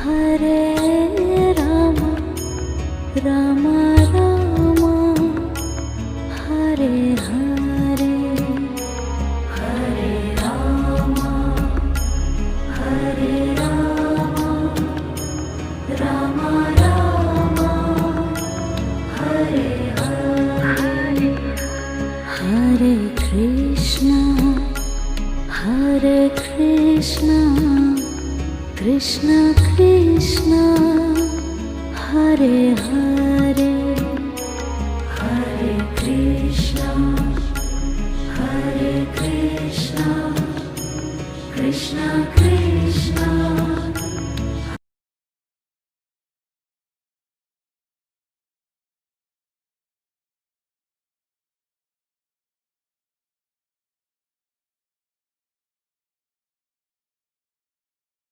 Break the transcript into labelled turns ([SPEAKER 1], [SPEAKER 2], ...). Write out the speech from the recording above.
[SPEAKER 1] Hare Rama Rama Rama Hare Hare Hare Rama Hare Rama Rama Rama Hare Hare Hare Krishna Krishna Krishna Hare Hare Hare Krishna Krishna Krishna